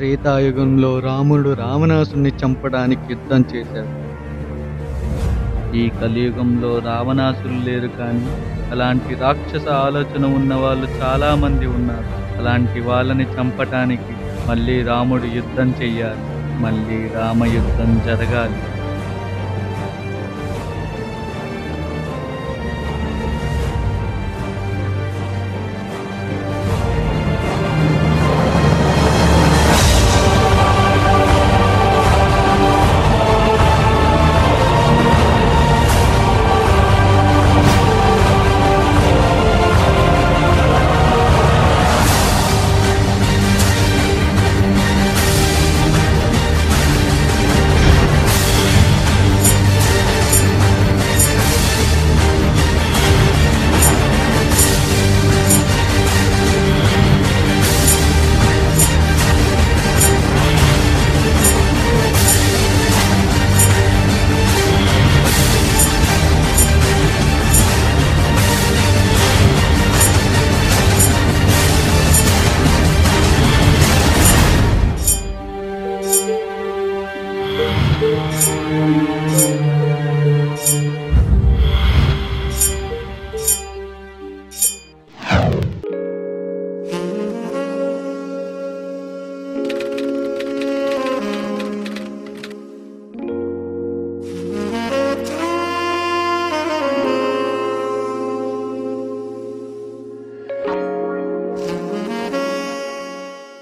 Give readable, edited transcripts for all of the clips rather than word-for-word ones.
త్రేతాయుగంలో రాముడు రావణాసుని చంపడానికి యుద్ధం చేశాడు. ఈ కలియుగంలో రావణాసులు లేరు, కానీ అలాంటి రాక్షస ఆలోచన ఉన్న వాళ్ళు చాలా మంది ఉన్నారు. అలాంటి వాళ్ళని చంపటానికి మళ్ళీ రాముడు యుద్ధం చెయ్యాలి. మళ్ళీ రామయుద్ధం జరగాలి.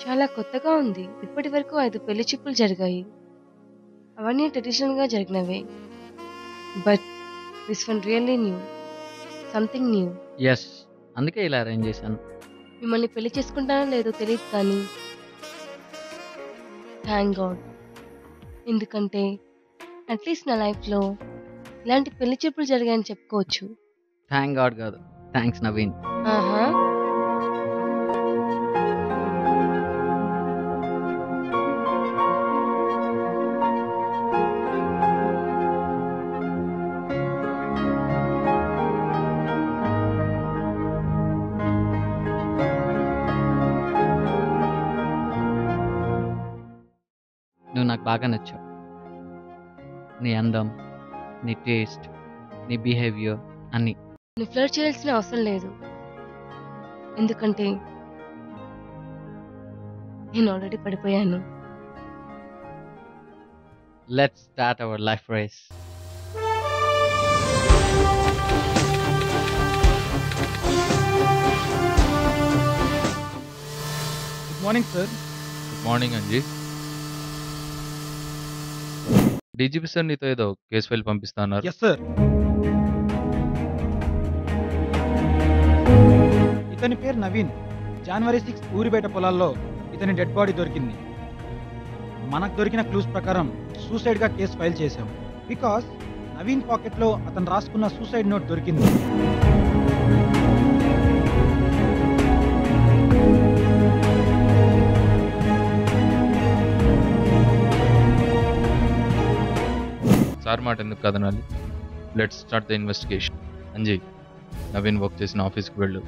చాలా కొత్తగా ఉంది. ఇప్పటి వరకు 5 పెళ్లి చూపులు జరిగాయి. అవన్నీ ట్రెడిషనల్‌గా జరిగినవే. But this one really new. Something new. Yes, అందుకే ఇలా అరేంజ్ చేశాను. మిమ్మల్ని పెళ్లి చేసుకుంటానో లేదో తెలియదు కానీ థ్యాంక్ గాడ్. ఎందుకంటే అట్లీస్ట్ నా లైఫ్‌లో ఇలాంటి పెళ్లి చూపులు జరిగాయని చెప్పుకోవచ్చు. థ్యాంక్ గాడ్ కాదు, థ్యాంక్స్ నవీన్. ఆహా! నువ్వు నాకు బాగా నచ్చావు. నీ అందం, నీ టేస్ట్, నీ బిహేవియర్ అన్నీ. నువ్వు ఫ్లర్ట్ చేయాల్సిన అవసరం లేదు. ఎందుకంటే నేను ఆల్రెడీ పడిపోయాను. Let's start our life race. Good morning sir. Good morning Anji. DGP sir నీతో ఏదో కేసు ఫైల్ పంపిస్తా అన్నారు. Yes sir. ఇతని పేరు నవీన్. జనవరి 6 ఊరిబేట పొలాల్లో ఇతని డెడ్ బాడీ దొరికింది. మనకు దొరికిన క్లూస్ ప్రకారం సూసైడ్గా కేసు ఫైల్ చేశాం. బికాస్ నవీన్ పాకెట్లో అతను రాసుకున్న సూసైడ్ నోట్ దొరికింది. సార్ మాట ఎందుకు కాదనాలి? Let's start the investigation. Anji, Naveen work చేసిన ఆఫీస్కి వెళ్ళు.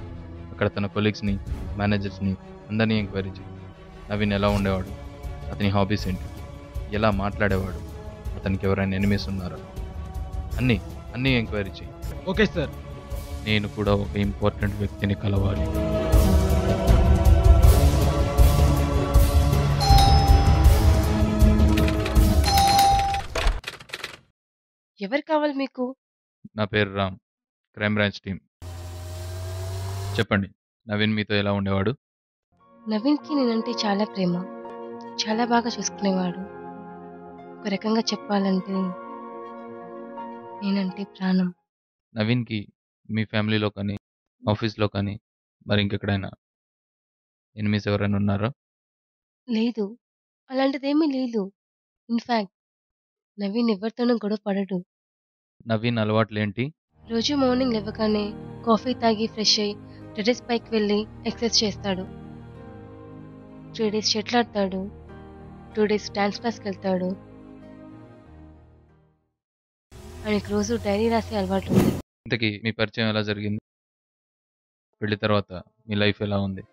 అక్కడ తన కొలీగ్స్ని, మేనేజర్స్ని అందరినీ ఎంక్వైరీ చేయి. నవీన్ ఎలా ఉండేవాడు, అతని హాబీస్ ఏంటి, ఎలా మాట్లాడేవాడు, అతనికి ఎవరైనా ఎనిమీస్ ఉన్నారా, అన్నీ ఎంక్వైరీ చేయి. Okay sir. నేను కూడా ఒక ఇంపార్టెంట్ వ్యక్తిని కలవాలి. ఎవరు కావాలి మీకు? నా పేరు రామ్, క్రైమ్ బ్రాంచ్ టీమ్. చెప్పండి, నవీన్ మీతో ఎలా ఉండేవాడు? నవీన్‌కి నేనంటే చాలా ప్రేమ. చాలా బాగా చూసుకునేవాడు. ఒక రకంగా చెప్పాలంటే నేనంటే ప్రాణం. నవీన్కి మీ ఫ్యామిలీలో కానీ, ఆఫీస్లో కానీ, మరి ఇంకెక్కడైనా ఎనిమీస్ ఎవరైనా ఉన్నారా? లేదు, అలాంటిదేమీ లేదు. ఇన్‌ఫాక్ట్ నవీన్ ఎవరితోనూ గొడవ పడడు. నవీన్ అలవాట్లేంటి? రోజు మార్నింగ్ లేవగానే కాఫీ తాగి ఫ్రెష్ అయ్యి టెర్రస్ పైకి వెళ్ళి ఎక్సర్సైజ్ చేస్తాడు. 3 days షటిల్ ఆడతాడు. 2 days డాన్స్ క్లాస్కి వెళ్తాడు. ఆయనకు రోజు డైరీ రాసే అలవాటు ఉంది. ఇంతకీ మీ పరిచయం ఎలా జరిగింది? పెళ్లి తర్వాత మీ లైఫ్ ఎలా ఉంది?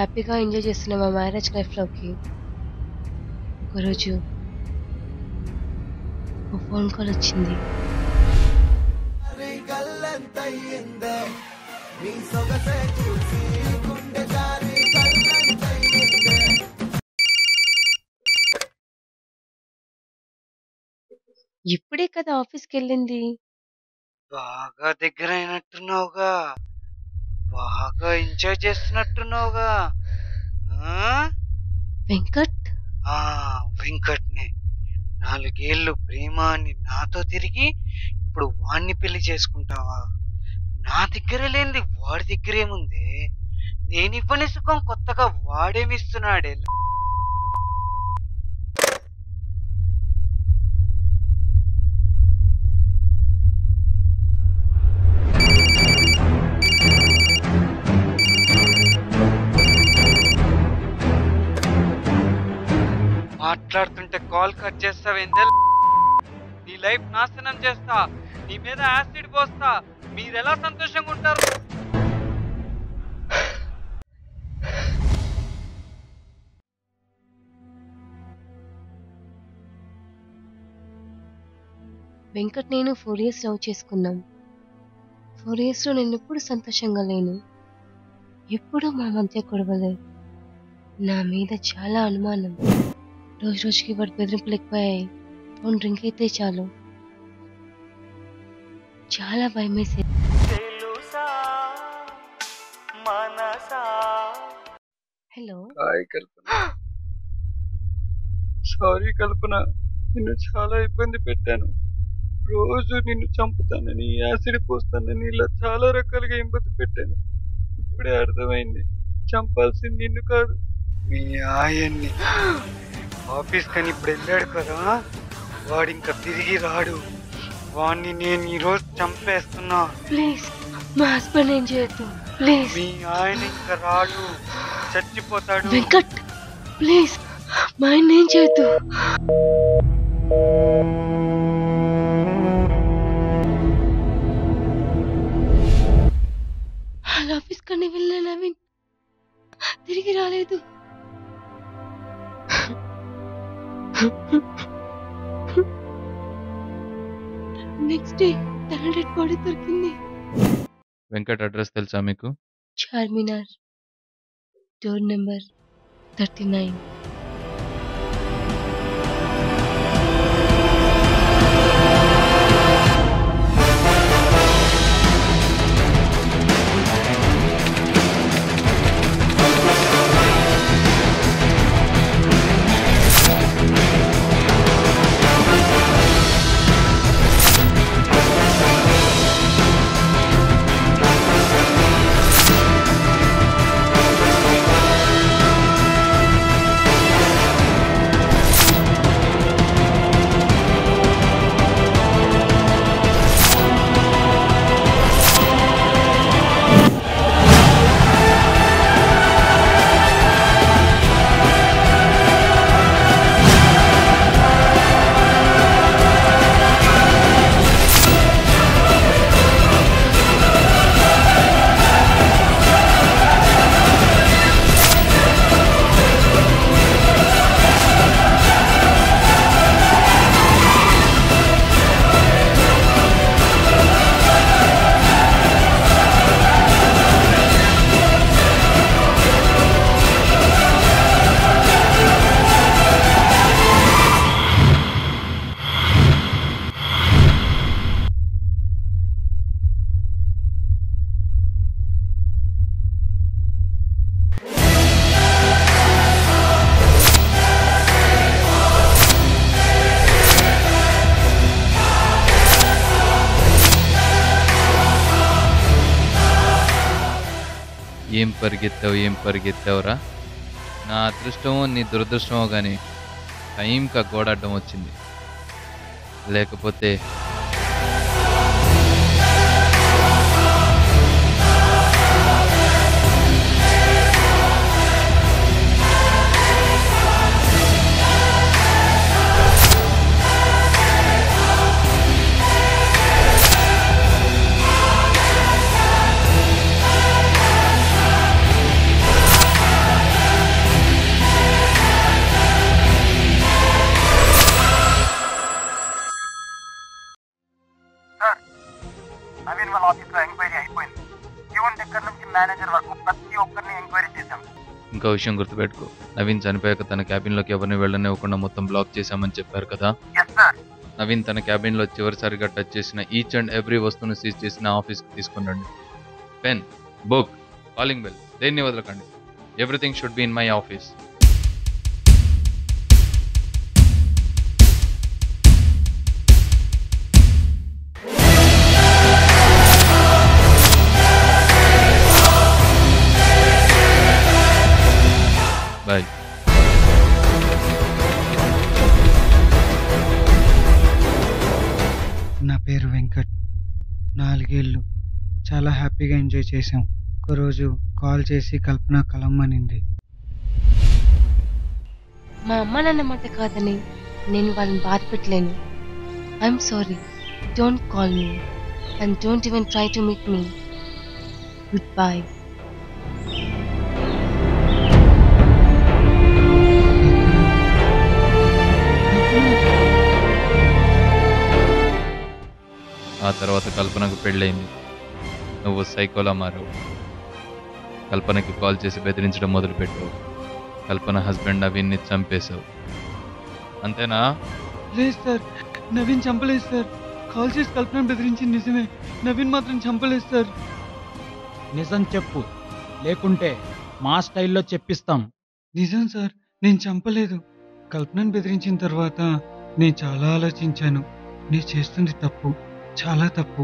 హ్యాపీగా ఎంజాయ్ చేస్తున్న మా మ్యారేజ్ లైఫ్లోకి ఒకరోజు ఓ ఫోన్ కాల్ వచ్చింది. ఇప్పుడే కదా ఆఫీస్కి వెళ్ళింది. బాగా దగ్గర అయినట్టున్నావుగా, బాగా ఎంజాయ్ చేస్తున్నట్టున్నావుగా. ఆ? వెంకట్, వెంకట్నే 4 ఏళ్ళు ప్రేమ అని నాతో తిరిగి ఇప్పుడు వాణ్ణి పెళ్లి చేసుకుంటావా? నా దగ్గరే లేనిది వాడి దగ్గరేముంది? నేనివ్వని సుఖం కొత్తగా వాడేమిస్తున్నాడే? మాట్లాడుతుంటే కాల్ కట్ చేస్తావేందే? నీ లైఫ్ నాశనం చేస్తా, నీ మీద యాసిడ్ పోస్తా. మీరెలా సంతోషంగా ఉంటారు? వెంకట్ నేను 4 years లవ్ చేసుకున్నాం. 4 yearsలో నేను ఎప్పుడు సంతోషంగా లేను. ఎప్పుడు మా మధ్య గొడవలే. నా మీద చాలా అనుమానం. రోజు రోజుకి వాడి బెదిరింపులు ఎక్కువయ్యాయి. ఫోన్ డ్రింక్ అయితే చాలు చాలా భయమేసేది. హలో, హాయ్ కల్పన. సారీ కల్పన, నిన్ను చాలా ఇబ్బంది పెట్టాను. రోజు నిన్ను చంపుతానని, యాసిడ్ పోస్తానని ఇలా చాలా రకాలుగా ఇబ్బంది పెట్టాను. ఇప్పుడే అర్థమైంది, చంపాల్సింది నిన్ను కాదు మీ ఆయన్ని. ఆఫీస్ కని ఇప్పుడు వెళ్ళాడు కదా, వాడు ఇంకా తిరిగి రాడు. వాడిని నేను ఈరోజు చంపేస్తున్నా. ప్లీజ్ మా హస్బెండ్ ఏం చేయొద్దు ప్లీజ్. మీ ఆయన ఇంకా రాడు, చచ్చిపోతాడు. వెంకట్ ప్లీజ్ మా ఆయన ఏం చేయొద్దు. వాళ్ళ ఆఫీస్ కని వెళ్ళిన నవీన్ తిరిగి రాలేదు. నెక్స్ట్ డే తన డెడ్ బాడీ దొరికింది. వెంకట్ అడ్రస్ తెలుసా మీకు? Charminar, door number 39. ఏం పరిగెత్తావురా? నా అదృష్టమో నీ దురదృష్టమో కానీ టైంకి ఆ గోడ అడ్డం వచ్చింది. లేకపోతే నవీన్ వాళ్ళ ఆఫీస్లో ఎంక్వైరీ అయిపోయింది. ప్యూన్ దగ్గర నుంచి మేనేజర్ వరకు ప్రతి ఒక్కరిని ఎంక్వైరీ చేశాం. ఇంకో విషయం గుర్తుపెట్టుకో, నవీన్ చనిపోయాక తన క్యాబిన్లోకి ఎవరిని వెళ్ళనివ్వకుండా మొత్తం బ్లాక్ చేశామని చెప్పారు కదా. Yes sir. నవీన్ తన క్యాబిన్లో చివరిసారిగా టచ్ చేసిన ఈచ్ అండ్ ఎవ్రీ వస్తువును సీజ్ చేసిన ఆఫీస్కి తీసుకురండి. పెన్, బుక్, కాలింగ్ బెల్ దేన్ని వదలకండి. Everything should be in my office. Bye. నా పేరు వెంకట్. 4 ఏళ్ళు చాలా హ్యాపీగా ఎంజాయ్ చేశాం. ఒకరోజు కాల్ చేసి కల్పన కలమ్మనింది. మా అమ్మ నాన్న మాట కాదని నేను వాళ్ళని బాధ పెట్టలేను. I'm sorry. Don't call me and don't even try to meet me. Good bye. ఆ తర్వాత కల్పనకు పెళ్ళయింది. నువ్వు సైకోలా మారావు. కల్పనకి కాల్ చేసి బెదిరించడం మొదలుపెట్టావు. కల్పన హస్బెండ్ నవీన్ని చంపేశావు. అంతేనా? లేదు సార్, నవీన్ చంపలేదు సార్. కాల్ చేసి కల్పన బెదిరించింది నిజమే. నవీన్ మాత్రం చంపలేదు సార్. నిజం చెప్పు, లేకుంటే మా స్టైల్లో చెప్పిస్తాం. నిజం సార్, నేను చంపలేదు. కల్పనను బెదిరించిన తర్వాత నేను చాలా ఆలోచించాను. నేను చేస్తుంది తప్పు, చాలా తప్పు.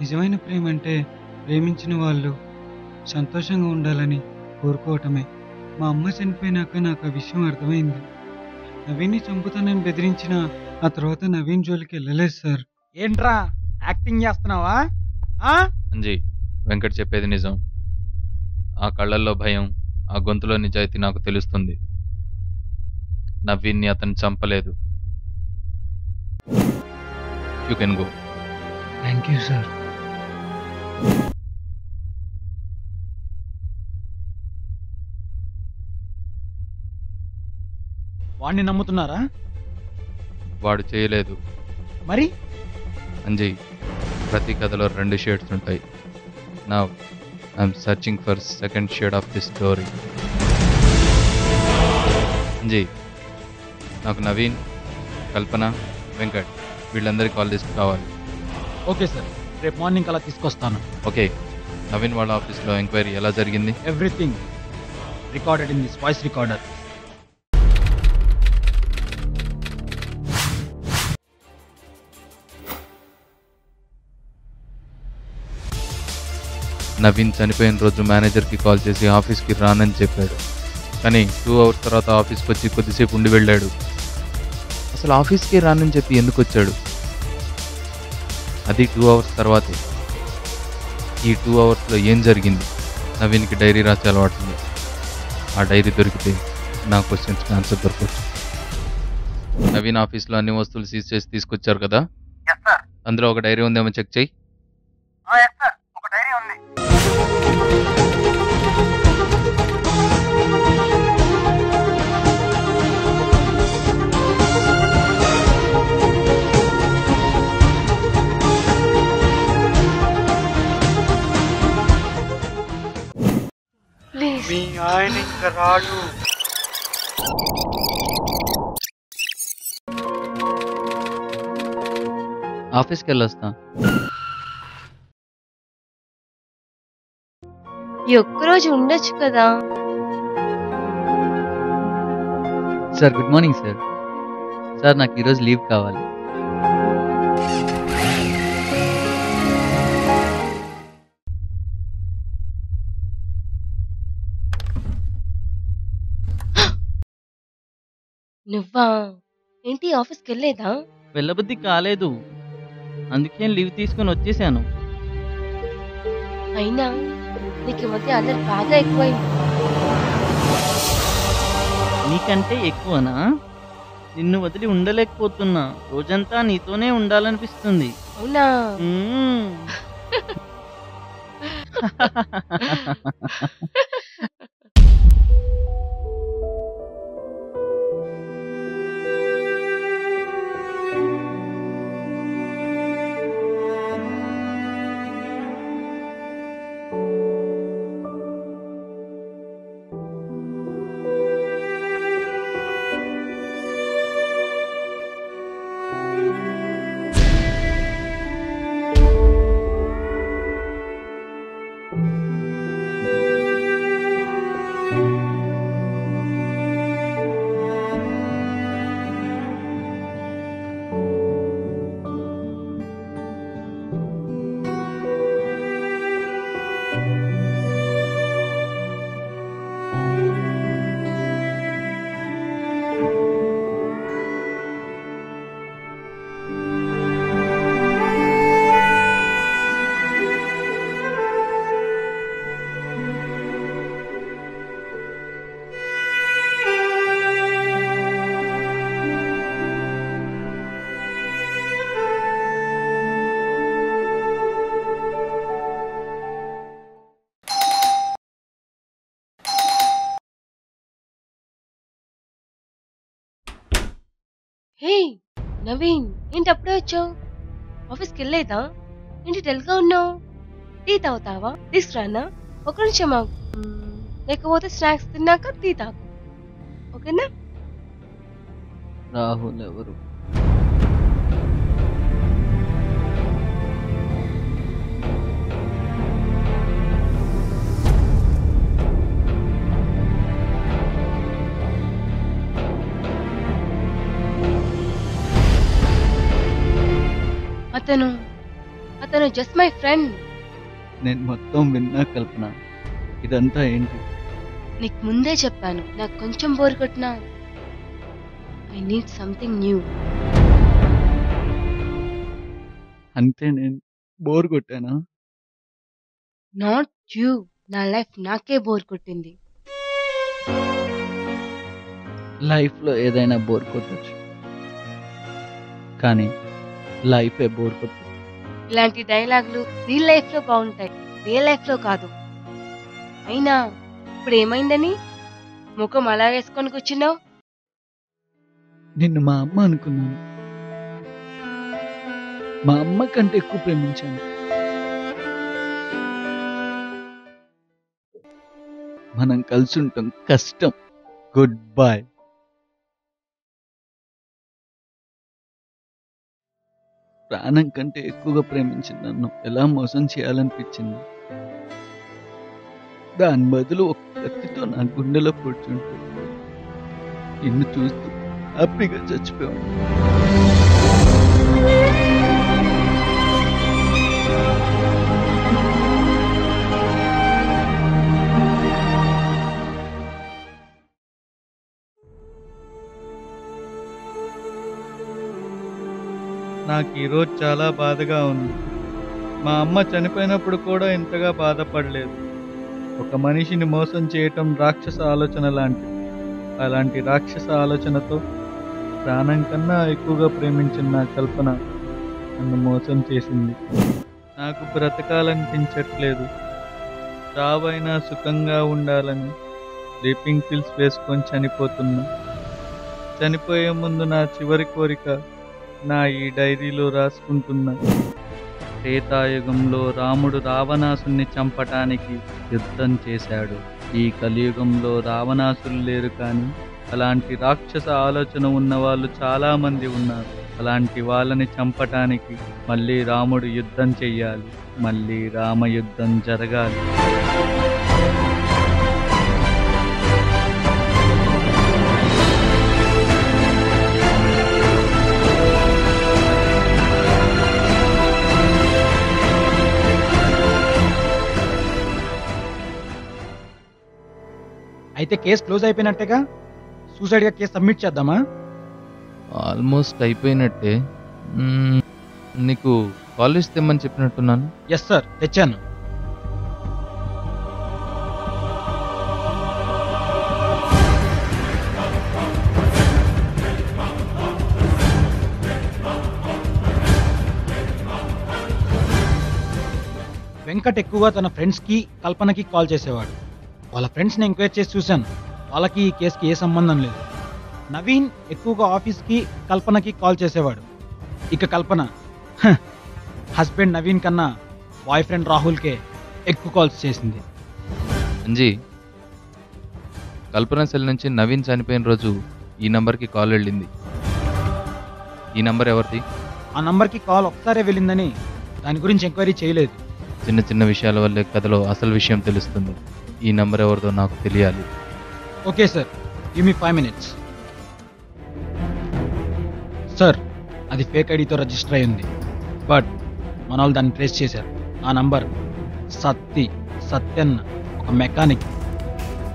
నిజమైన ప్రేమ అంటే ప్రేమించిన వాళ్ళు సంతోషంగా ఉండాలని కోరుకోవటమే. మా అమ్మ చనిపోయినాక నాకు ఆ విషయం అర్థమైంది. నవీన్ని చంపుతానని బెదిరించిన ఆ తర్వాత నవీన్ జోలికి వెళ్ళలేదు సార్. ఏంట్రా యాక్టింగ్ చేస్తున్నావా? అంజయ్, వెంకట్ చెప్పేది నిజం. ఆ కళ్ళల్లో భయం, ఆ గొంతులో నిజాయితీ నాకు తెలుస్తుంది. నవీన్ని అతను చంపలేదు. You can go. Thank you sir. వాడిని నమ్ముతున్నారా? వాడు చేయలేదు. మరి అంజయ్, ప్రతి కథలో 2 షేడ్స్ ఉంటాయి. Now I'm searching for second shade of this story. Anjay, నాకు నవీన్, కల్పన, వెంకట్ వీళ్ళందరి కాల్ లిస్ట్ కావాలి. ఓకే సార్, రేపు మార్నింగ్ అలా తీసుకొస్తాను. ఓకే. నవీన్ వాళ్ళ ఆఫీస్లో ఎంక్వైరీ ఎలా జరిగింది? Everything recorded in this voice recorder. Naveen చనిపోయిన రోజు మేనేజర్కి కాల్ చేసి ఆఫీస్కి రానని చెప్పాడు. కానీ 2 అవర్స్ తర్వాత ఆఫీస్కి వచ్చి కొద్దిసేపు ఉండి వెళ్ళాడు. అసలు ఆఫీస్కి రానని చెప్పి ఎందుకు వచ్చాడు? అది 2 అవర్స్ తర్వాతే. ఈ 2 అవర్స్లో ఏం జరిగింది? నవీన్కి డైరీ రాసే అలవాటుంది. ఆ డైరీ దొరికితే నా క్వశ్చన్స్కి ఆన్సర్ దొరకవచ్చు. నవీన్ ఆఫీస్లో అన్ని వస్తువులు సీజ్ చేసి తీసుకొచ్చారు కదా, ఎస్ సార్. అందులో ఒక డైరీ ఉందేమో చెక్ చేయి. ఎస్ సార్, ఒక డైరీ ఉంది. ప్లీజ్. మీ ఆయన ఇంకా రాడు. ఆఫీస్కి వెళ్ళొస్తా. ఈ ఒక్కరోజు ఉండొచ్చు కదా. Sir good morning sir. Sir నాకు ఈరోజు లీవ్ కావాలి. నువ్వా? ఏంటి ఆఫీస్కి వెళ్ళలేదా? వెళ్ళబుద్ధి కాలేదు, అందుకే లీవ్ తీసుకొని వచ్చేసాను. అయినా నీకు ఈ మధ్య అల్లరి బాగా ఎక్కువైంది. నీకంటే ఎక్కువనా? నిన్ను వదిలి ఉండలేకపోతున్నా. రోజంతా నీతోనే ఉండాలనిపిస్తుంది. అవునా? మ్మ్. నవీన్, ఏంటి అప్పుడే వచ్చావు? ఆఫీస్కి వెళ్ళలేదా? ఏంటి డల్గా ఉన్నావు? టీ తాగుతావా? తీసుకురానా? ఒక నిమిషం ఆగు. లేకపోతే స్నాక్స్ తిన్నాక టీ తాగు, ఓకేనా? రాహుల్ ఎవరు? అతను జస్ట్ మై ఫ్రెండ్. నేను మొత్తం విన్నా కల్పన. ఇదంతా ఏంటి? నీకు ముందే చెప్పాను, నాకు కొంచెం బోర్ కొట్టినా ఐ నీడ్ సంథింగ్ న్యూ. అంతే, నేను బోర్ కొట్టానా? Not you. నా లైఫ్ నాకే బోర్ కొట్టింది. లైఫ్లో ఏదైనా బోర్ కొట్టచ్చు, కానీ లైఫే బోర్ కొట్టదు. ఇలాంటి డైలాగులు రియల్ లైఫ్ లో బాగుంటాయి, రియల్ లైఫ్ లో కాదు. అయినా ఇప్పుడు ఏమైందని ముఖం అలా వేసుకొని కూర్చున్నావు? నిన్ను మా అమ్మ అనుకున్నాను. మా అమ్మ కంటే ఎక్కువ ప్రేమించాను. మనం కలిసి ఉంటాం కష్టం. Good bye. ప్రాణం కంటే ఎక్కువగా ప్రేమించిన నన్ను ఎలా మోసం చేయాలనిపించింది. దాని బదులు ఒక కత్తితో నా గుండెలో కూర్చుంటూ నిన్ను చూస్తూ హ్యాపీగా చచ్చిపోయాను. నాకు ఈరోజు చాలా బాధగా ఉంది. మా అమ్మ చనిపోయినప్పుడు కూడా ఇంతగా బాధపడలేదు. ఒక మనిషిని మోసం చేయటం రాక్షస ఆలోచన లాంటిది. అలాంటి రాక్షస ఆలోచనతో ప్రాణం కన్నా ఎక్కువగా ప్రేమించిన నా కల్పన నన్ను మోసం చేసింది. నాకు బ్రతకాలనిపించట్లేదు. చావైనా సుఖంగా ఉండాలని స్లీపింగ్ పిల్స్ వేసుకొని చనిపోతున్నా. చనిపోయే ముందు నా చివరి కోరిక నా ఈ డైరీలో రాసుకుంటున్నా. త్రేతాయుగంలో రాముడు రావణాసుని చంపటానికి యుద్ధం చేశాడు. ఈ కలియుగంలో రావణాసులు లేరు, కానీ అలాంటి రాక్షస ఆలోచన ఉన్న వాళ్ళు చాలా మంది ఉన్నారు. అలాంటి వాళ్ళని చంపటానికి మళ్ళీ రాముడు యుద్ధం చెయ్యాలి. మళ్ళీ రామయుద్ధం జరగాలి. అయితే కేసు క్లోజ్ అయిపోయినట్టేగా? సూసైడ్గా కేసు సబ్మిట్ చేద్దామా? ఆల్మోస్ట్ అయిపోయినట్టే. నీకు కాలేజ్ తెమ్మని చెప్పినట్టున్నాను. ఎస్ సార్, తెచ్చాను. వెంకట్ ఎక్కువగా తన ఫ్రెండ్స్కి కల్పనకి కాల్ చేసేవాడు. వాళ్ళ ఫ్రెండ్స్ని ఎంక్వైరీ చేసి చూశాను, వాళ్ళకి ఈ కేసుకి ఏ సంబంధం లేదు. నవీన్ ఎక్కువగా ఆఫీస్కి కల్పనకి కాల్ చేసేవాడు. ఇక కల్పన హస్బెండ్ నవీన్ కన్నా బాయ్ ఫ్రెండ్ రాహుల్కే ఎక్కువ కాల్స్ చేసింది. అంజీ, కల్పన సెల్ నుంచి నవీన్ చనిపోయిన రోజు ఈ నంబర్కి కాల్ వెళ్ళింది. ఈ నంబర్ ఎవరిది? ఆ నంబర్కి కాల్ ఒకసారే వెళ్ళిందని దాని గురించి ఎంక్వైరీ చేయలేదు. చిన్న చిన్న విషయాల వల్లే కథలో అసలు విషయం తెలుస్తుంది. ఈ నంబర్ ఎవరిదో నాకు తెలియాలి. Okay sir, give me 5 minutes. Sir, అది ఫేక్ ఐడితో రిజిస్టర్ అయ్యింది, బట్ మన వాళ్ళు దాన్ని ట్రేస్ చేశారు. ఆ నంబర్ సత్యన్న, ఒక మెకానిక్.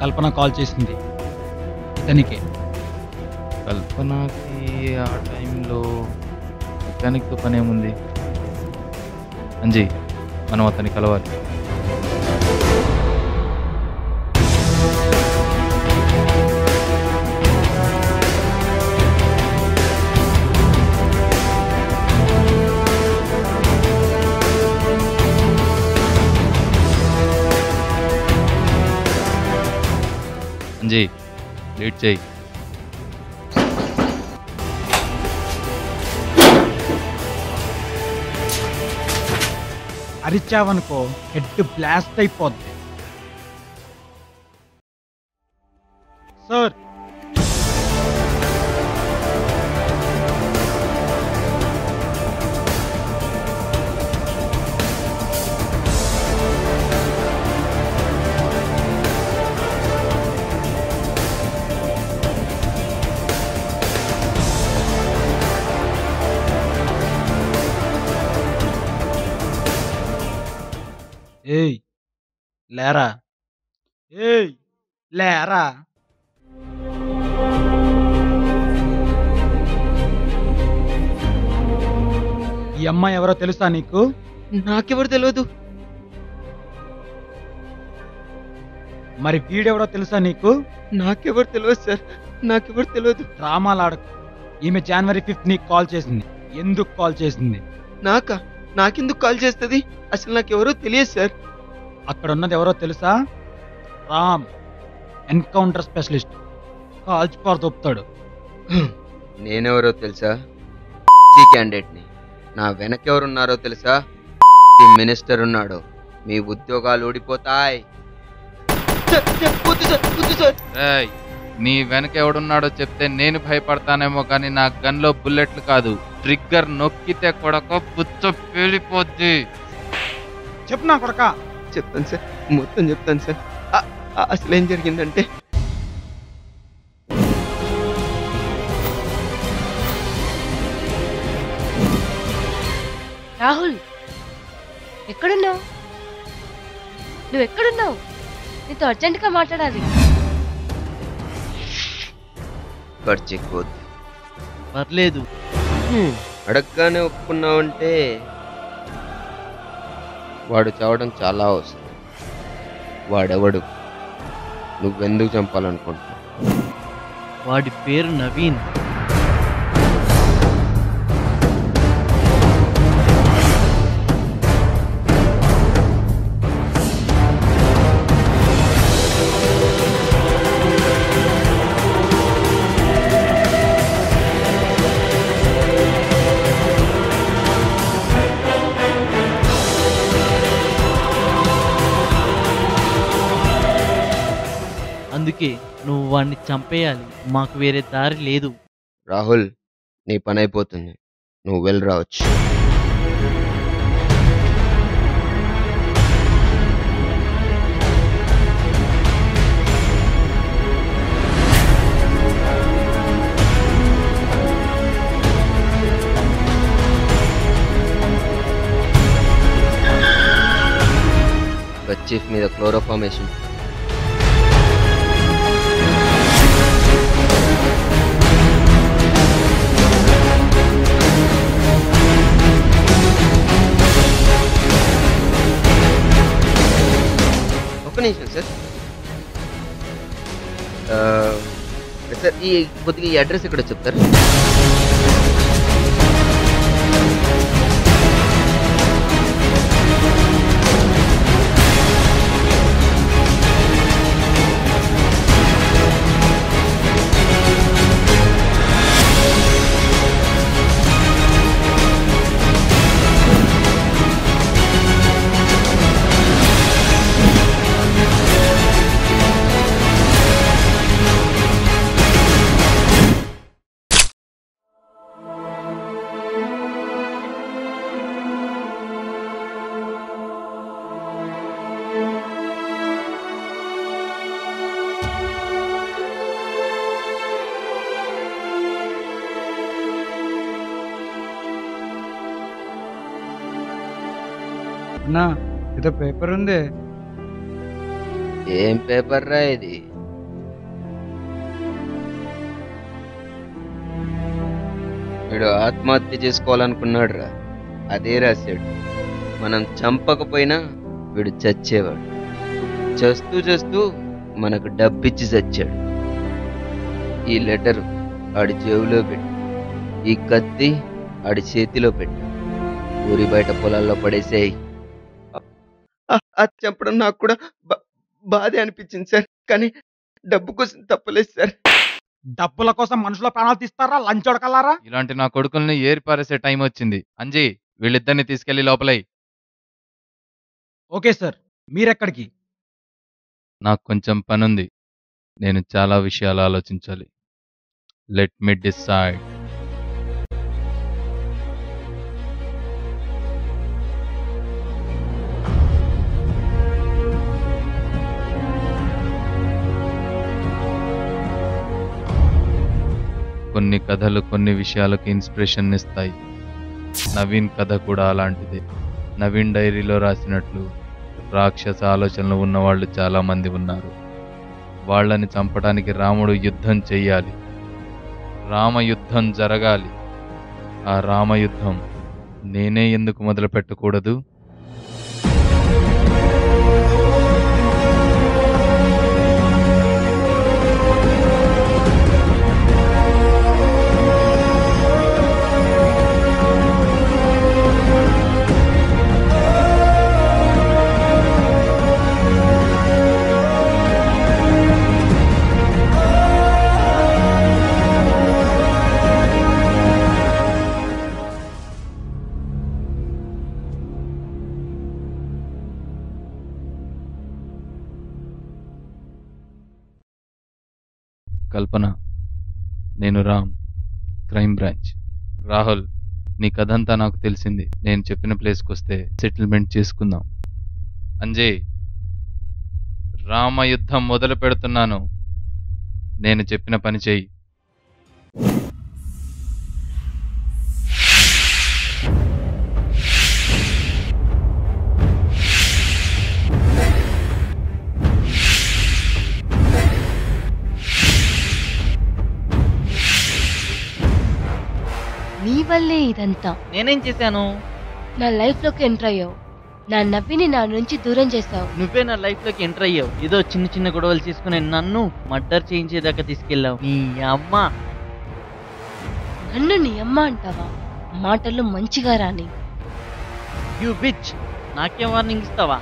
కల్పన కాల్ చేసింది ఇతనికే. కల్పనకి ఆ టైంలో మెకానిక్తో పని ఏముంది? అంజీ, మనం అతన్ని కలవాలి. అంజీ, లీడ్ చేయి. అరిచావనుకో హెడ్ బ్లాస్ట్ అయిపోద్ది. సార్ ఏయ్ లేరా, ఏయ్ లేరా. ఈ అమ్మాయి ఎవరో తెలుసా నీకు? నాకెవరు తెలియదు. మరి వీడెవరో తెలుసా నీకు? నాకెవరు తెలియదు సార్, నాకెవరు తెలియదు. డ్రామాలు ఆడకు. ఈమె జనవరి 5th నీకు కాల్ చేసింది. ఎందుకు కాల్ చేసింది? నాకెందుకు కాల్ చేస్తుంది? అసలు నాకెవరో తెలియదు సార్. అక్కడ ఉన్నది ఎవరో తెలుసా? Ram, encounter specialist. కాల్చిపారు దొప్పుతాడు. నేనెవరో తెలుసా? క్యాండిడేట్ని. నా వెనకెవరున్నారో తెలుసా? మినిస్టర్ ఉన్నాడు. మీ ఉద్యోగాలు ఊడిపోతాయి. రేయ్, నీ వెనక ఎవడున్నాడో చెప్తే నేను భయపడతానేమో కానీ నా గన్లో బుల్లెట్లు కాదు, ట్రిగ్గర్ నొక్కితే కొడక పుచ్చ పేలిపోద్ది. చెప్పు నా కొడక. చెప్తాను సార్, మొత్తం చెప్తాను సార్. అసలు ఏం జరిగిందంటే, రాహుల్, ఎక్కడున్నావు? నువ్వు ఎక్కడున్నావు? నీతో అర్జెంటుగా మాట్లాడాలి. ఖర్చు ఎక్కువ. పర్లేదు. అడగగానే ఒప్పుకున్నావంటే వాడు చావడం చాలా అవసరం. వాడెవడు? నువ్వెందుకు చంపాలనుకుంటున్నావు? వాడి పేరు నవీన్. అందుకే నువ్వు వాడిని చంపేయాలి. మాకు వేరే దారి లేదు. రాహుల్, నీ పని అయిపోతుంది. నువ్వు వెళ్ళి రావచ్చు. చీఫ్ మీద క్లోరోఫార్మేషన్. ఒక్క నిమిషం సార్. సార్ ఈ కొద్దిగా ఈ అడ్రస్ ఎక్కడ చెప్తారు? అన్నా ఏదో పేపర్ ఉంది. ఏం పేపర్ రా ఇది? వీడు ఆత్మహత్య చేసుకోవాలనుకున్నాడు రా, అదే రాశాడు. మనం చంపకపోయినా వీడు చచ్చేవాడు. చేస్తూ చేస్తూ మనకు డబ్బిచ్చి చచ్చాడు. ఈ లెటర్ ఆడి జేబులో పెట్టు, ఈ కత్తి ఆడి చేతిలో పెట్టు, ఊరి బయట పొలాల్లో పడేసేయి. అది చంపడం నాకు కూడా బాధే అనిపించింది సార్, కానీ డబ్బు కోసం తప్పలేదు సార్. డబ్బుల కోసం మనుషుల ప్రాణాలు తీస్తారా లంచొడకల్లారా? ఇలాంటి నా కొడుకుల్ని ఏరి పారేసే టైం వచ్చింది. అంజీ, వీళ్ళిద్దరిని తీసుకెళ్లి లోపలై. Okay sir, మీరెక్కడికి? నాకు కొంచెం పనుంది. నేను చాలా విషయాలు ఆలోచించాలి. Let me decide. కొన్ని కథలు కొన్ని విషయాలకు ఇన్స్పిరేషన్ ఇస్తాయి. నవీన్ కథ కూడా అలాంటిదే. నవీన్ డైరీలో రాసినట్లు రాక్షస ఆలోచనలు ఉన్నవాళ్ళు చాలామంది ఉన్నారు. వాళ్ళని చంపడానికి రాముడు యుద్ధం చెయ్యాలి. రామయుద్ధం జరగాలి. ఆ రామయుద్ధం నేనే ఎందుకు మొదలు పెట్టకూడదు? కల్పన, నేను రామ్, క్రైమ్ బ్రాంచ్. రాహుల్, నీ కథంతా నాకు తెలిసింది. నేను చెప్పిన ప్లేస్కి వస్తే సెటిల్మెంట్ చేసుకుందాం. అంజయ్, రామయుద్ధం మొదలు పెడుతున్నాను. నేను చెప్పిన పని చెయ్యి. నీ వల్లే ఇదంతా. నేనేం చేశాను? నా లైఫ్ లోకి ఎంటర్ అయ్యావు. నా నవ్విని నా నుంచి దూరం చేశావు. నువ్వే నా లైఫ్ లోకి ఎంటర్ అయ్యావు. ఏదో చిన్న చిన్న గొడవలు చేసుకుని నన్ను మర్డర్ చేయించేదాకా తీసుకెళ్ళావు. నీ అమ్మ. నన్ను నీ అమ్మ అంటావా? మాటలు మంచిగా రాని. యు బిచ్, నాకేం వార్నింగ్ ఇస్తావా?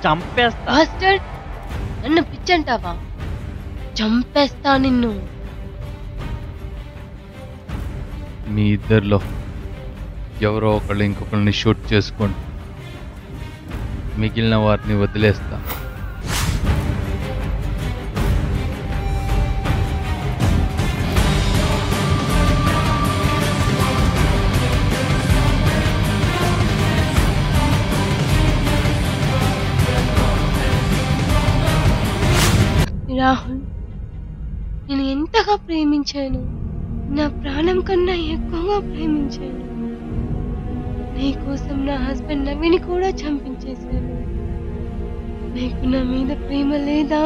చంపేస్తా. బాస్టర్డ్, నన్ను పిచ్చంటావా? చంపేస్తా నిన్ను. మీ ఇద్దరిలో ఎవరో ఒకళ్ళు ఇంకొకరిని షూట్ చేసుకోండి. మిగిలిన వారిని వదిలేస్తా. రాహుల్, నేను ఎంతగా ప్రేమించాను. నా ప్రాణం కన్నా ఎక్కువగా ప్రేమించాను. నీకోసం నా హస్బెండ్ నవీని కూడా చంపించేశాను. నీకు నా మీద ప్రేమ లేదా?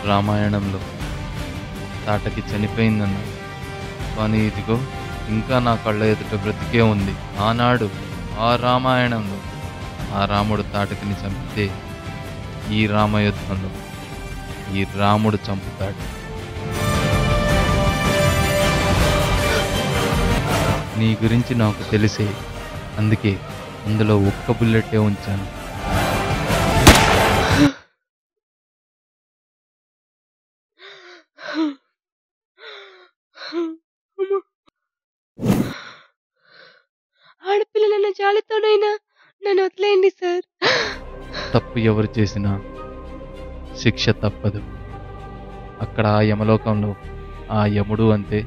రామాయణంలో తాటకి చనిపోయిందన్న, కానీ ఇదిగో ఇంకా నా కళ్ళ ఎదుట బ్రతికే ఉంది. ఆనాడు ఆ రామాయణంలో ఆ రాముడు తాటకిని చంపితే ఈ రామయుద్ధంలో ఈ రాముడు చంపుతాడు. నీ గురించి నాకు తెలిసే, అందుకే అందులో ఒక్క బుల్లెట్టే ఉంచాను. ఆడపిల్లల జాలితోనైనా నన్ను వదిలేయండి సార్. తప్పు ఎవరు చేసినా శిక్ష తప్పదు. అక్కడ ఆ యమలోకంలో ఆ యముడు అంతే,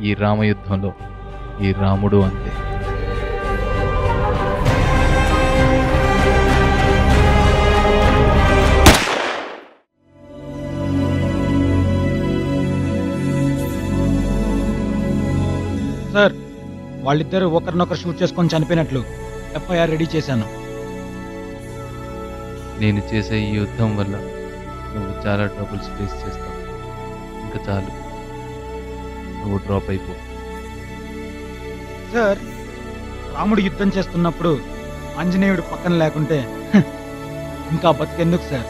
ఈ రామయుద్ధంలో ఈ రాముడు అంతే. సార్, వాళ్ళిద్దరూ ఒకరినొకరు షూట్ చేసుకొని చనిపోయినట్లు ఎఫ్ఐఆర్ రెడీ చేశాను. నేను చేసే ఈ యుద్ధం వల్ల నువ్వు చాలా ట్రబుల్స్ ఫేస్ చేస్తావు. ఇంకా చాలు, నువ్వు డ్రాప్ అయిపో. సార్, రాముడు యుద్ధం చేస్తున్నప్పుడు ఆంజనేయుడు పక్కన లేకుంటే ఇంకా బతికెందుకు సార్?